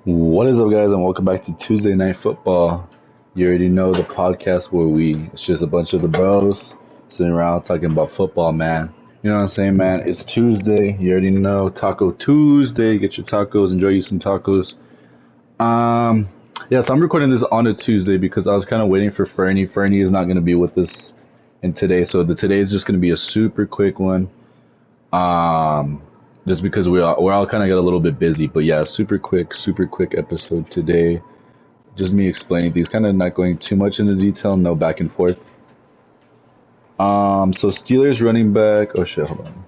What is up, guys, and welcome back to Tuesday Night Football. You already know the podcast where it's just a bunch of the bros sitting around talking about football, man. You know what I'm saying, man? It's Tuesday. You already know Taco Tuesday. Get your tacos. Enjoy you some tacos. Um, yeah, so I'm recording this on a Tuesday because I was kind of waiting for Fernie. Fernie is not going to be with us in today, so today is just going to be a super quick one. Um, just because we're all kind of got a little bit busy, but yeah, super quick episode today. Just me explaining these, kind of not going too much into detail, no back and forth. So Steelers running back. Oh shit, hold on.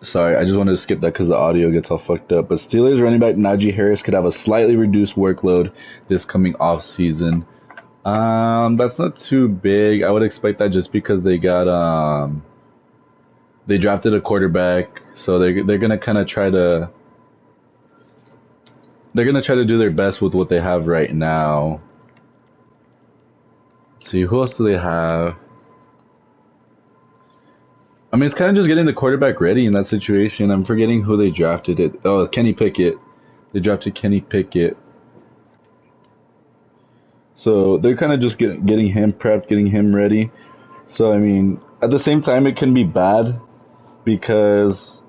Sorry, I just wanted to skip that because the audio gets all fucked up. But Steelers running back Najee Harris could have a slightly reduced workload this coming off season. That's not too big. I would expect that just because they drafted a quarterback, so they're gonna kind of try to do their best with what they have right now. Let's see, who else do they have? I mean, it's kind of just getting the quarterback ready in that situation. I'm forgetting who they drafted it. Oh, Kenny Pickett. They drafted Kenny Pickett. So they're kind of just getting him prepped, getting him ready. So I mean, at the same time, it can be bad because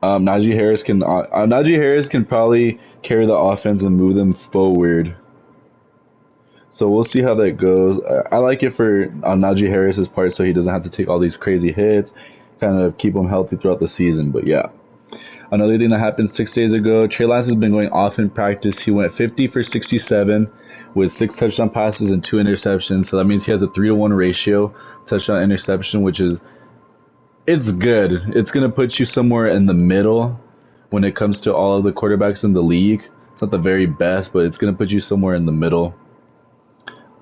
Najee Harris can probably carry the offense and move them forward. So we'll see how that goes. I like it for on Najee Harris's part, so he doesn't have to take all these crazy hits, kind of keep him healthy throughout the season. But yeah, another thing that happened 6 days ago, Trey Lance has been going off in practice. He went 50 for 67 with 6 touchdown passes and 2 interceptions. So that means he has a 3-to-1 ratio, touchdown interception, which is it's good. It's gonna put you somewhere in the middle when it comes to all of the quarterbacks in the league. It's not the very best, but it's gonna put you somewhere in the middle.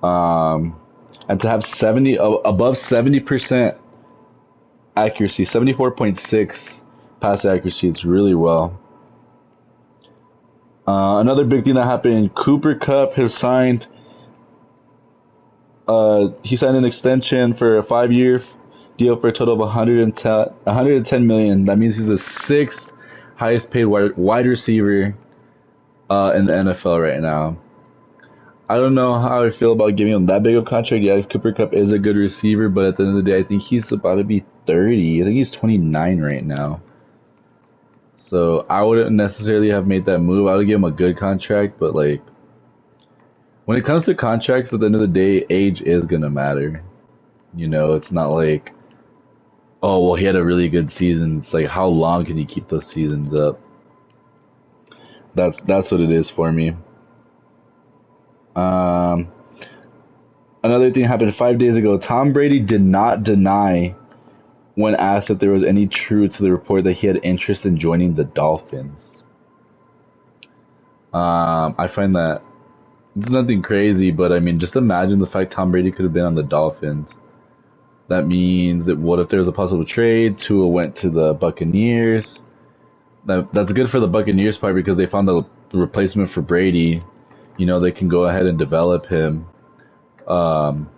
Um, and to have above 70% accuracy, 74.6 pass accuracy, it's really well. Another big thing that happened: Cooper Kupp has signed. He signed an extension for a 5-year deal for a total of 110 million. That means he's the sixth highest paid wide receiver in the NFL right now. I don't know how I feel about giving him that big of a contract. Yeah, Cooper Kupp is a good receiver, but at the end of the day, I think he's about to be 30. I think he's 29 right now. So I wouldn't necessarily have made that move. I would give him a good contract, but like when it comes to contracts, at the end of the day, age is gonna matter. It's not like, oh well, he had a really good season. It's like how long can you keep those seasons up? That's what it is for me. Um, Another thing happened 5 days ago. Tom Brady did not deny when asked if there was any truth to the report that he had interest in joining the Dolphins. I find that it's nothing crazy, but I mean, just imagine the fact Tom Brady could have been on the Dolphins. That means that what if there was a possible trade? Tua went to the Buccaneers. That's good for the Buccaneers part because they found the replacement for Brady. They can go ahead and develop him. Um,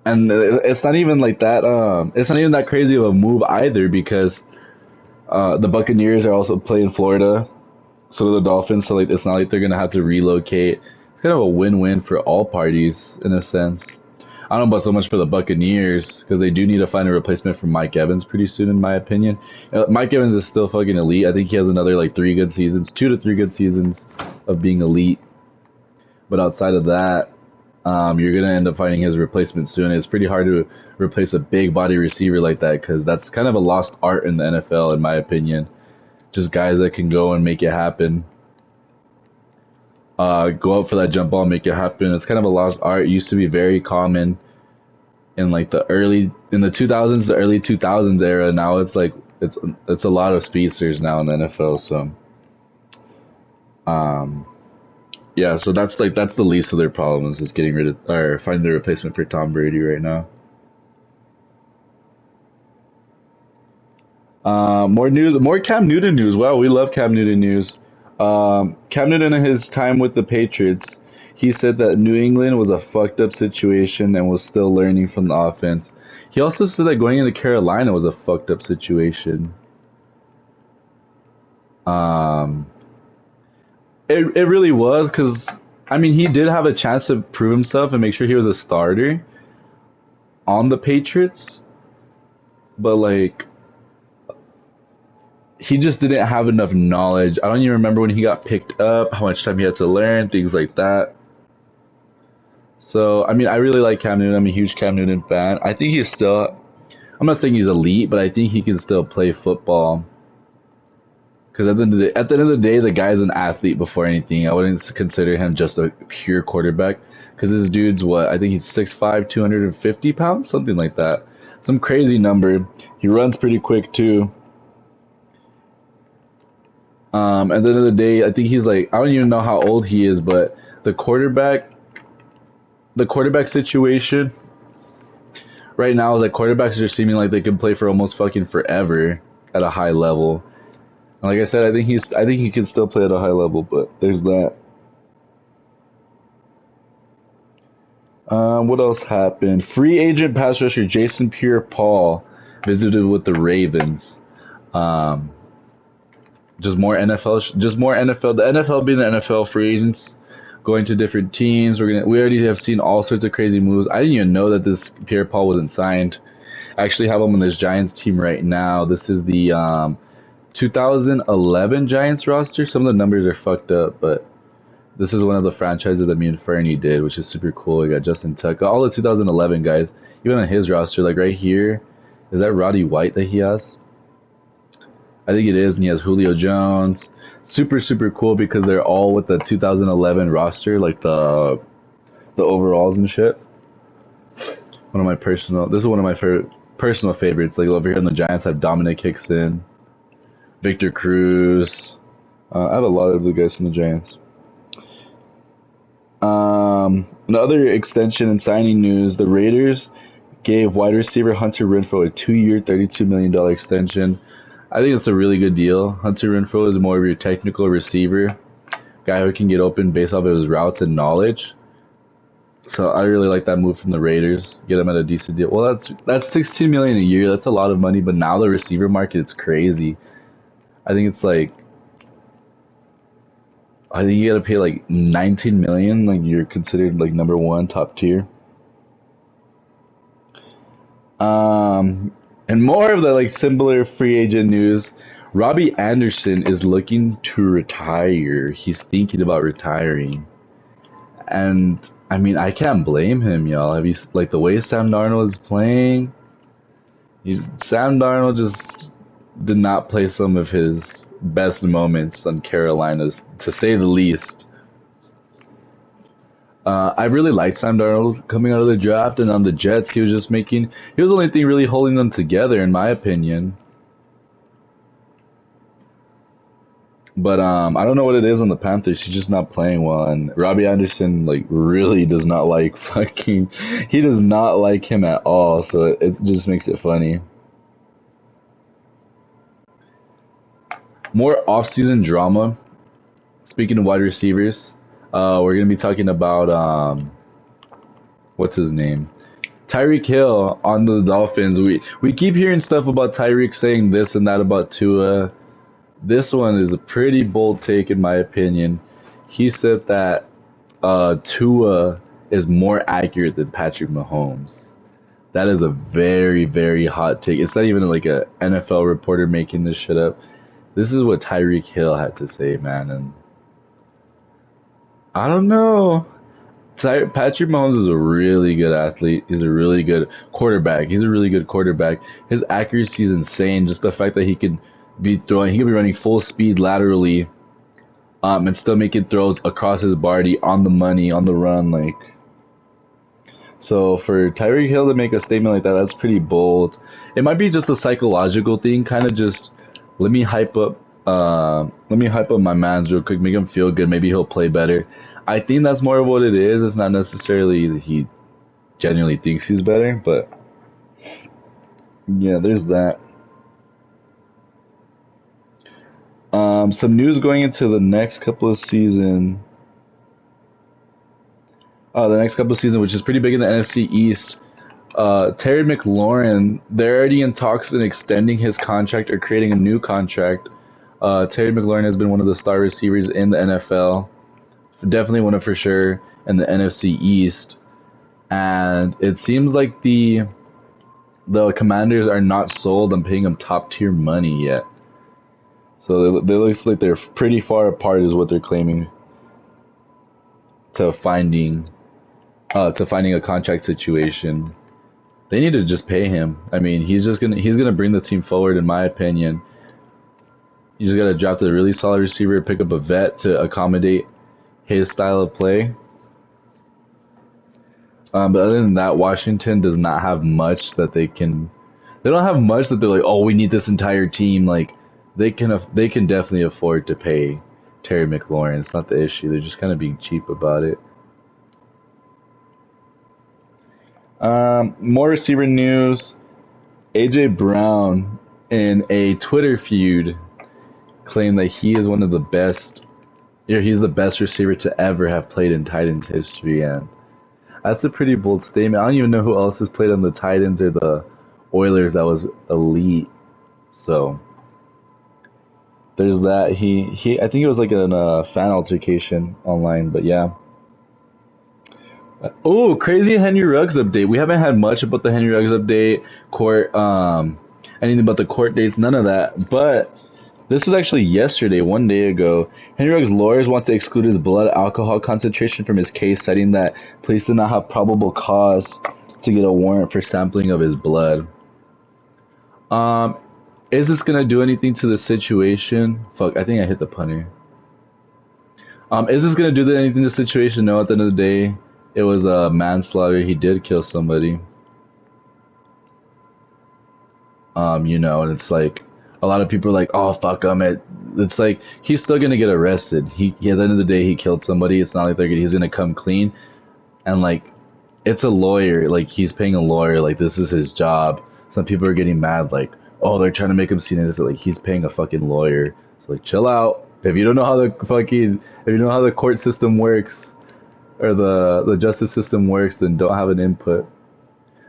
and it's not even like that. It's not even that crazy of a move either because the Buccaneers are also playing Florida, so do the Dolphins. So like, it's not like they're gonna have to relocate. It's kind of a win-win for all parties in a sense. I don't know about so much for the Buccaneers because they do need to find a replacement for Mike Evans pretty soon, in my opinion. Mike Evans is still fucking elite. I think he has another like 3 good seasons, 2 to 3 good seasons of being elite. But outside of that, you're gonna end up finding his replacement soon. It's pretty hard to replace a big body receiver like that because that's kind of a lost art in the NFL, in my opinion. Just guys that can go and make it happen. Go up for that jump ball, make it happen. It's kind of a lost art. It used to be very common in like in the 2000s, the early 2000s era. Now it's like it's a lot of speedsters now in the NFL. So um, yeah, so that's the least of their problems is getting rid of or finding the replacement for Tom Brady right now. More news, more Cam Newton news. Wow, we love Cam Newton news. Cam Newton in his time with the Patriots, he said that New England was a fucked up situation and was still learning from the offense. He also said that going into Carolina was a fucked up situation. Um, it really was because I mean he did have a chance to prove himself and make sure he was a starter on the Patriots, but like he just didn't have enough knowledge. I don't even remember when he got picked up, how much time he had to learn, things like that. So I mean, I really like Cam Newton. I'm a huge Cam Newton fan. I think he's still. I'm not saying he's elite, but I think he can still play football. Because at the end of the day, the guy's an athlete before anything. I wouldn't consider him just a pure quarterback. Because this dude's what? I think he's 6'5", 250 pounds, something like that. Some crazy number. He runs pretty quick too. At the end of the day, I think he's like I don't even know how old he is, but the quarterback, the quarterback situation right now is like quarterbacks are seeming like they can play for almost fucking forever at a high level. And like I said, I think he can still play at a high level, but there's that. What else happened? Free agent pass rusher Jason Pierre-Paul visited with the Ravens. Um, just more NFL, just more NFL. The NFL being the NFL, free agents going to different teams. We already have seen all sorts of crazy moves. I didn't even know that this Pierre-Paul wasn't signed. I actually have him on this Giants team right now. This is the 2011 Giants roster. Some of the numbers are fucked up, but this is one of the franchises that me and Fernie did, which is super cool. We got Justin Tuck, all the 2011 guys, even on his roster, like right here. Is that Roddy White that he has? I think it is, and he has Julio Jones. Super, super cool because they're all with the 2011 roster, like the overalls and shit. This is one of my favorite personal favorites. Like over here in the Giants, I have Dominic Hickson, Victor Cruz. I have a lot of the guys from the Giants. Another extension and signing news: the Raiders gave wide receiver Hunter Renfrow a 2-year, $32 million extension. I think it's a really good deal. Hunter Renfrow is more of your technical receiver, guy who can get open based off of his routes and knowledge. So I really like that move from the Raiders. Get him at a decent deal. Well, that's $16 million a year. That's a lot of money. But now the receiver market, it's crazy. I think it's like I think you gotta pay like 19 million. Like you're considered like number one, top tier. And more of the like similar free agent news. Robbie Anderson is looking to retire. He's thinking about retiring, and I mean I can't blame him, y'all. Have you like the way Sam Darnold is playing? Sam Darnold just did not play some of his best moments on Carolina's, to say the least. I really liked Sam Darnold coming out of the draft, and on the Jets, he was the only thing really holding them together, in my opinion. But I don't know what it is on the Panthers. He's just not playing well, and Robbie Anderson like really does not like fucking. He does not like him at all. So it just makes it funny. More off-season drama. Speaking of wide receivers, we're gonna be talking about what's his name, Tyreek Hill on the Dolphins. We keep hearing stuff about Tyreek saying this and that about Tua. This one is a pretty bold take in my opinion. He said that Tua is more accurate than Patrick Mahomes. That is a very, very hot take. It's not even like a NFL reporter making this shit up. This is what Tyreek Hill had to say, man, and I don't know. Patrick Mahomes is a really good athlete. He's a really good quarterback. He's a really good quarterback. His accuracy is insane. Just the fact that he can be running full speed laterally, and still making throws across his body on the money, on the run, like. So for Tyreek Hill to make a statement like that, that's pretty bold. It might be just a psychological thing, kind of just let me hype up my mans real quick, make him feel good. Maybe he'll play better. I think that's more of what it is. It's not necessarily that he genuinely thinks he's better, but yeah, there's that. Some news going into the next couple of season. The next couple of seasons, which is pretty big in the NFC East. Terry McLaurin, they're already in talks in extending his contract or creating a new contract. Terry McLaurin has been one of the star receivers in the NFL, definitely one of for sure in the NFC East, and it seems like the Commanders are not sold on paying him top tier money yet. So they looks like they're pretty far apart, is what they're claiming, to finding a contract situation. They need to just pay him. I mean, he's gonna bring the team forward, in my opinion. You just gotta draft a really solid receiver, pick up a vet to accommodate his style of play. But other than that, Washington does not have much that they can. They don't have much that they're like, oh, we need this entire team. Like, they can definitely afford to pay Terry McLaurin. It's not the issue. They're just kind of being cheap about it. More receiver news. AJ Brown, in a Twitter feud, claimed that he is one of the best. Yeah, he's the best receiver to ever have played in Titans history, and that's a pretty bold statement. I don't even know who else has played on the Titans or the Oilers that was elite. So there's that. I think it was like a fan altercation online, but yeah. Oh, crazy Henry Ruggs update. We haven't had much about the Henry Ruggs update, court, anything about the court dates, none of that. But this is actually yesterday, one day ago. Henry Ruggs' lawyers want to exclude his blood alcohol concentration from his case, citing that police did not have probable cause to get a warrant for sampling of his blood. Um, is this gonna do anything to the situation? Fuck, I think I hit the punter. Is this gonna do anything to the situation? No, at the end of the day, it was a manslaughter. He did kill somebody. And it's like a lot of people are like, "Oh, fuck him." It's like he's still gonna get arrested. At the end of the day, he killed somebody. It's not like he's gonna come clean. And like, it's a lawyer. Like, he's paying a lawyer. Like, this is his job. Some people are getting mad. Like, oh, they're trying to make him seem innocent. Like, he's paying a fucking lawyer. So like, chill out. If you don't know how the court system works, or the justice system works, then don't have an input.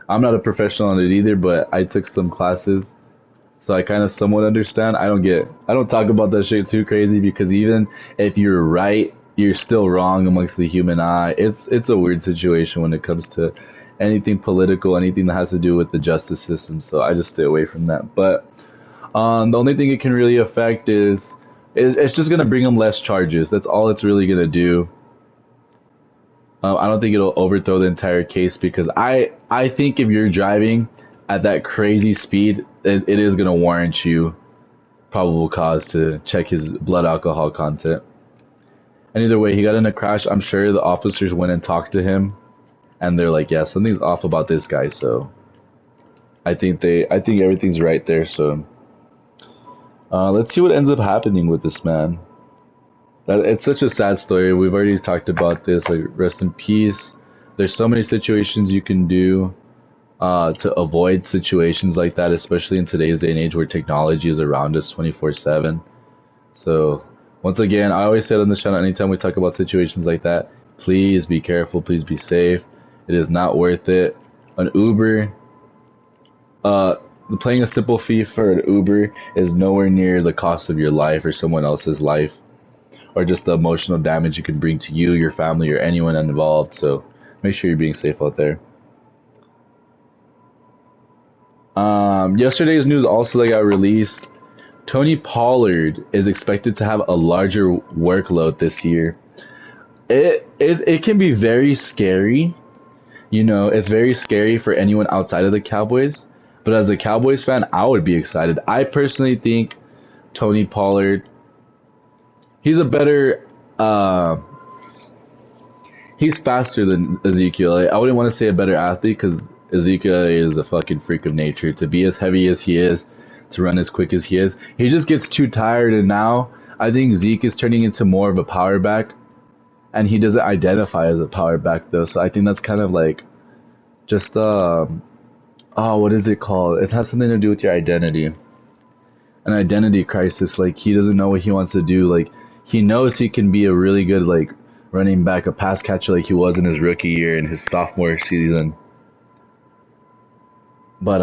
I'm not a professional on it either, but I took some classes, so I kind of somewhat understand. I don't talk about that shit too crazy, because even if you're right, you're still wrong amongst the human eye. It's a weird situation when it comes to anything political, anything that has to do with the justice system. So I just stay away from that. But the only thing it can really affect is it's just gonna bring them less charges. That's all it's really gonna do. I don't think it'll overthrow the entire case, because I think if you're driving at that crazy speed, it is going to warrant you probable cause to check his blood alcohol content. And either way, he got in a crash. I'm sure the officers went and talked to him, and they're like, yeah, something's off about this guy. So I think everything's right there. So let's see what ends up happening with this man. It's such a sad story. We've already talked about this. Like, rest in peace. There's so many situations you can do to avoid situations like that, especially in today's day and age where technology is around us 24/7. So, once again, I always say it on the channel, anytime we talk about situations like that, please be careful. Please be safe. It is not worth it. An Uber, uh, paying a simple fee for an Uber is nowhere near the cost of your life or someone else's life, or just the emotional damage you can bring to you, your family, or anyone involved. So make sure you're being safe out there. Yesterday's news also that got released. Tony Pollard is expected to have a larger workload this year. It can be very scary. It's very scary for anyone outside of the Cowboys. But as a Cowboys fan, I would be excited. I personally think Tony Pollard, he's a better he's faster than Ezekiel. I wouldn't want to say a better athlete, because Ezekiel is a fucking freak of nature. To be as heavy as he is, to run as quick as he is, he just gets too tired. And now I think Zeke is turning into more of a power back, and he doesn't identify as a power back though. So I think that's kind of like just what is it called? It has something to do with your identity. An identity crisis. Like, he doesn't know what he wants to do. Like, he knows he can be a really good, like, running back, a pass catcher, like he was in his rookie year and his sophomore season. But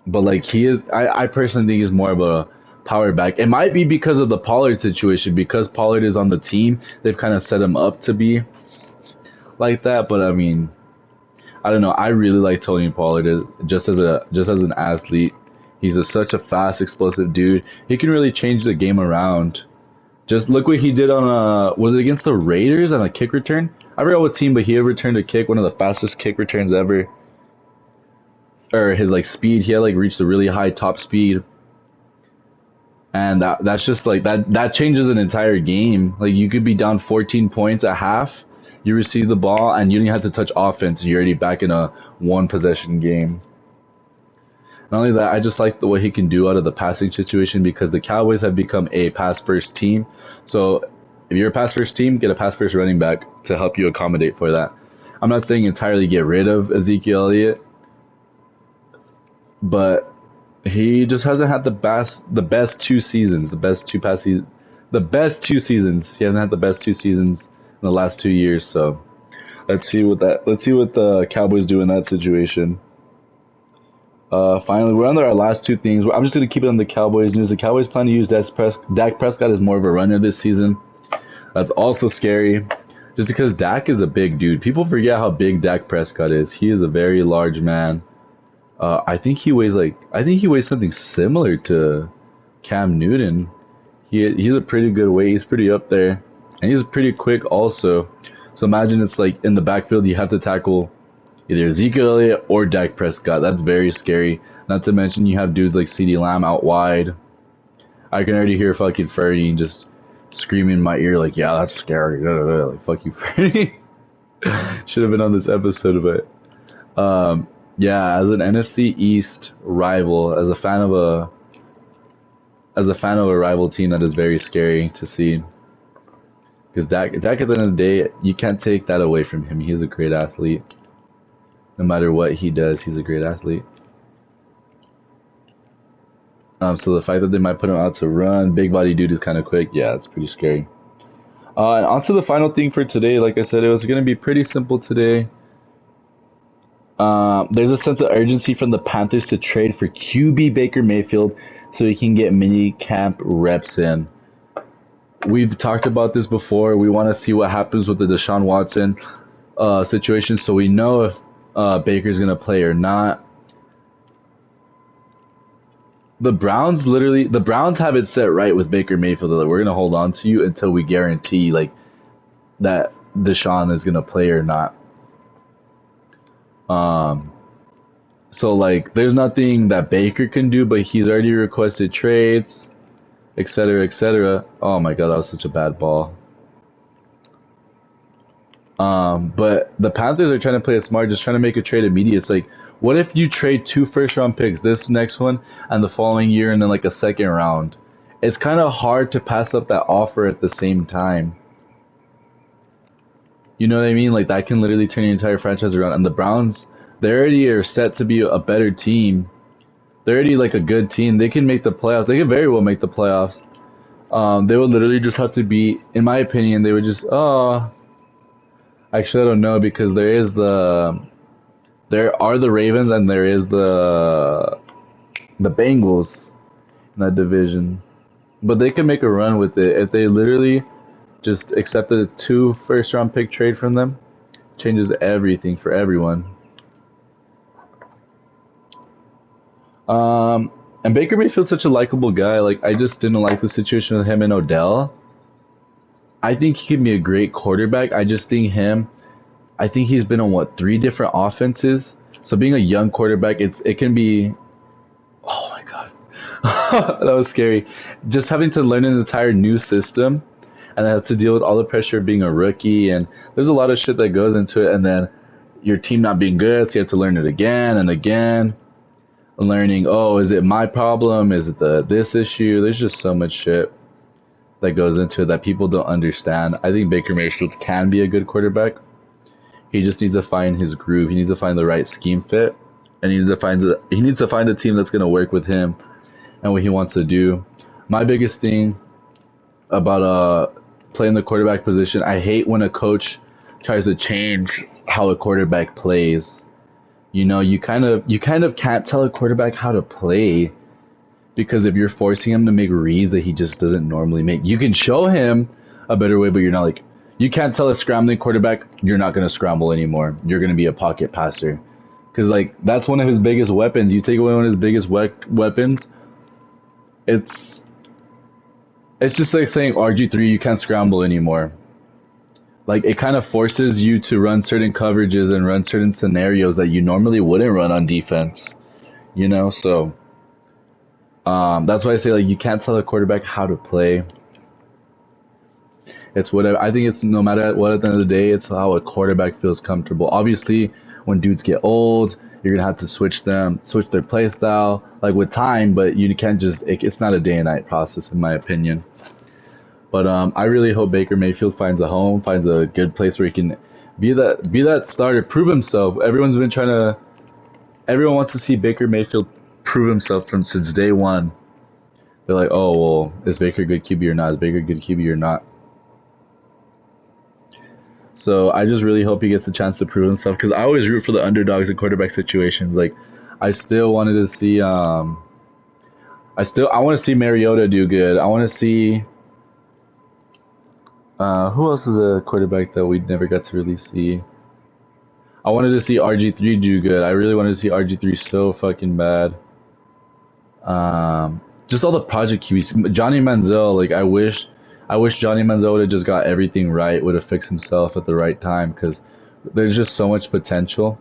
like he is, I personally think he's more of a power back. It might be because of the Pollard situation, because Pollard is on the team. They've kind of set him up to be like that. But I mean, I don't know. I really like Tony Pollard just as an athlete. He's such a fast, explosive dude. He can really change the game around. Just look what he did on was it against the Raiders on a kick return? I forgot what team, but he returned a kick, one of the fastest kick returns ever. Or his like speed, he had like reached a really high top speed, and that's just like that changes an entire game. Like you could be down 14 points at half, you receive the ball, and you don't even have to touch offense. You're already back in a one possession game. Not only that, I just like the way he can do out of the passing situation because the Cowboys have become a pass first team. So if you're a pass first team, get a pass first running back to help you accommodate for that. I'm not saying entirely get rid of Ezekiel Elliott, but he just hasn't had the best 2 seasons, the best 2 seasons. He hasn't had the best 2 seasons in the last 2 years. So let's see what the Cowboys do in that situation. Finally, we're on to our last two things. I'm just going to keep it on the Cowboys news. The Cowboys plan to use Dak Prescott as more of a runner this season. That's also scary, just because Dak is a big dude. People forget how big Dak Prescott is. He is a very large man. I think he weighs something similar to Cam Newton. He's a pretty good weight. He's pretty up there, and he's pretty quick also. So imagine it's like in the backfield you have to tackle either Ezekiel Elliott or Dak Prescott. That's very scary. Not to mention you have dudes like CeeDee Lamb out wide. I can already hear fucking Ferdy just screaming in my ear like, "Yeah, that's scary." Like, fuck you, Ferdy. Should have been on this episode, but yeah, as an NFC East rival, as a fan of a rival team, that is very scary to see. Because Dak at the end of the day, you can't take that away from him. He's a great athlete. No matter what he does, he's a great athlete. So the fact that they might put him out to run, big body dude is kind of quick. Yeah, it's pretty scary. And on to the final thing for today. Like I said, it was going to be pretty simple today. There's a sense of urgency from the Panthers to trade for QB Baker Mayfield so he can get mini camp reps in. We've talked about this before. We want to see what happens with the Deshaun Watson situation so we know if Baker's going to play or not. The Browns have it set right with Baker Mayfield. Like, we're going to hold on to you until we guarantee like that Deshaun is going to play or not. So like there's nothing that Baker can do, but he's already requested trades, etc., etc. Oh my god, that was such a bad ball. But the Panthers are trying to play it smart, just trying to make a trade immediate. It's like, what if you trade 2 first-round picks, this next one, and the following year, and then like a second round? It's kind of hard to pass up that offer at the same time. You know what I mean? Like that can literally turn your entire franchise around. And the Browns, they already are set to be a better team. They're already like a good team. They can make the playoffs. They can very well make the playoffs. They would literally just have to be, in my opinion, they would just actually I don't know because there are the Ravens and there is the Bengals in that division. But they can make a run with it if they literally just accepted a 2 first-round pick trade from them. Changes everything for everyone. And Baker Mayfield's such a likable guy. Like I just didn't like the situation with him and Odell. I think he could be a great quarterback. I think he's been on 3 different offenses. So being a young quarterback, it can be. Oh my god, that was scary. Just having to learn an entire new system, and I have to deal with all the pressure of being a rookie, and there's a lot of shit that goes into it. And then your team not being good, so you have to learn it again and again. Learning, oh, is it my problem? Is it this issue? There's just so much shit that goes into it that people don't understand. I think Baker Mayfield can be a good quarterback. He just needs to find his groove. He needs to find the right scheme fit, and he needs to find a team that's going to work with him and what he wants to do. My biggest thing about playing the quarterback position, I hate when a coach tries to change how a quarterback plays. You kind of can't tell a quarterback how to play because if you're forcing him to make reads that he just doesn't normally make, you can show him a better way, but you're not like you can't tell a scrambling quarterback you're not gonna scramble anymore. You're gonna be a pocket passer because like that's one of his biggest weapons. You take away one of his biggest weapons, it's it's just like saying RG3 you can't scramble anymore. Like it kind of forces you to run certain coverages and run certain scenarios that you normally wouldn't run on defense. So that's why I say like you can't tell a quarterback how to play. It's whatever. I think it's no matter what at the end of the day, it's how a quarterback feels comfortable. Obviously, when dudes get old, you're gonna have to switch their play style, like with time. But you can't just. It's not a day and night process, in my opinion. But I really hope Baker Mayfield finds a home, finds a good place where he can be that starter, prove himself. Everyone wants to see Baker Mayfield prove himself from since day one. They're like, oh well, is Baker a good QB or not? Is Baker a good QB or not? So I just really hope he gets a chance to prove himself because I always root for the underdogs in quarterback situations. Like I still wanted to see I want to see Mariota do good. I want to see who else is a quarterback that we never got to really see. I wanted to see RG3 do good. I really wanted to see RG3 so fucking bad. Just all the project QBs. Johnny Manziel, like I wish Johnny Manziel would have just got everything right, would have fixed himself at the right time, because there's just so much potential.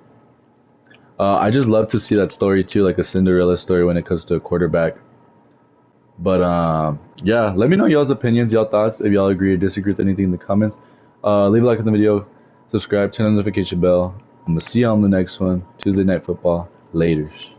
I just love to see that story too, like a Cinderella story when it comes to a quarterback. But yeah, let me know y'all's opinions, y'all thoughts, if y'all agree or disagree with anything in the comments. Leave a like on the video, subscribe, turn on the notification bell. I'm gonna see you on the next one. Tuesday Night Football. Laters.